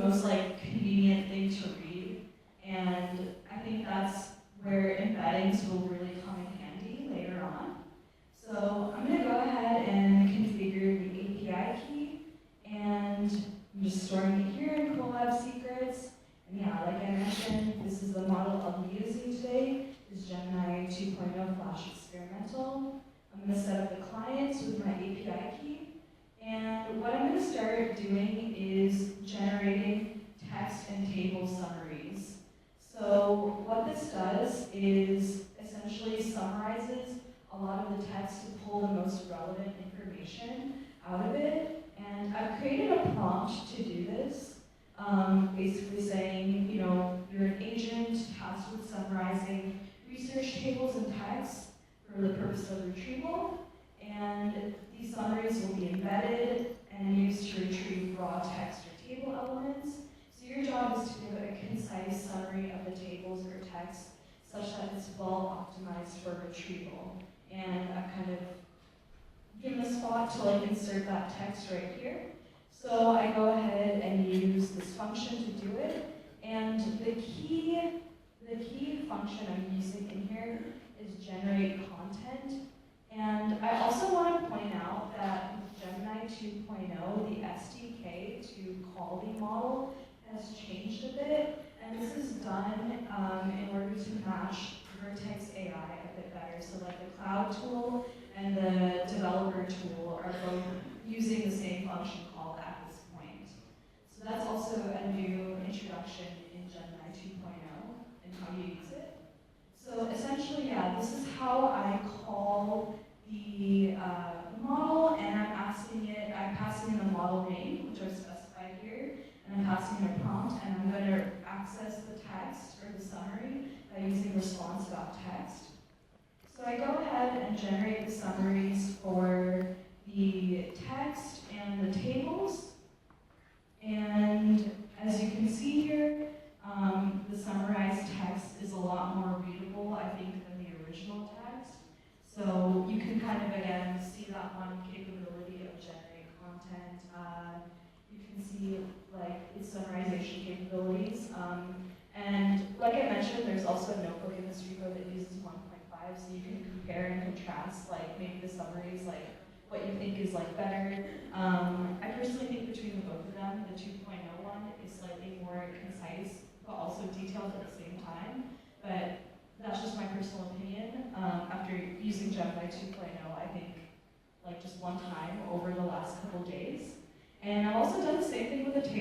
most like convenient thing to read. And I think that's where embeddings will really come in handy later on. So I'm gonna go ahead and configure the API key, and I'm just storing it here in Colab Secrets. And yeah, like I mentioned, this is the model I'll be using today, is Gemini 2.0 Flash Experimental. I'm gonna set up the clients with my API key. And what I'm going to start doing is generating text and table summaries. So what this does is essentially summarizes a lot of the text to pull the most relevant information out of it. And I've created a prompt to do this, basically saying, you know, you're an agent tasked with summarizing research tables and text for the purpose of retrieval. And these summaries will be embedded and used to retrieve raw text or table elements. So your job is to give a concise summary of the tables or text such that it's well optimized for retrieval. And I've kind of given a spot to like insert that text right here. So I go ahead and use this function to do it. And the key function I'm using in here is generate content. And I also want to point out that with Gemini 2.0, the SDK to call the model has changed a bit, and this is done in order to match Vertex AI a bit better. So like the cloud tool and the developer tool are both using the same function call at this point. So that's also a new introduction in Gemini 2.0 and how you use it. So essentially, yeah, this is how I call the model, and I'm passing in the model name, which I've specified here, and I'm passing in a prompt, and I'm going to access the text or the summary by using response.text. So I go ahead and generate the summaries for the text and the tables, and as you can see here, the summarized text is a lot more readable, I think, than the original text. So you can kind of, again, see that one capability of generate content. You can see like its summarization capabilities. And like I mentioned, there's also a notebook in this repo that uses 1.5, so you can compare and contrast like maybe the summaries, like what you think is like better. I personally think between the both of them, the 2.0 one is slightly more concise, but also detailed at the same time. But that's just my personal opinion. After using Gemini 2.0, I think like just one time over the last couple days. And I've also done the same thing with the table.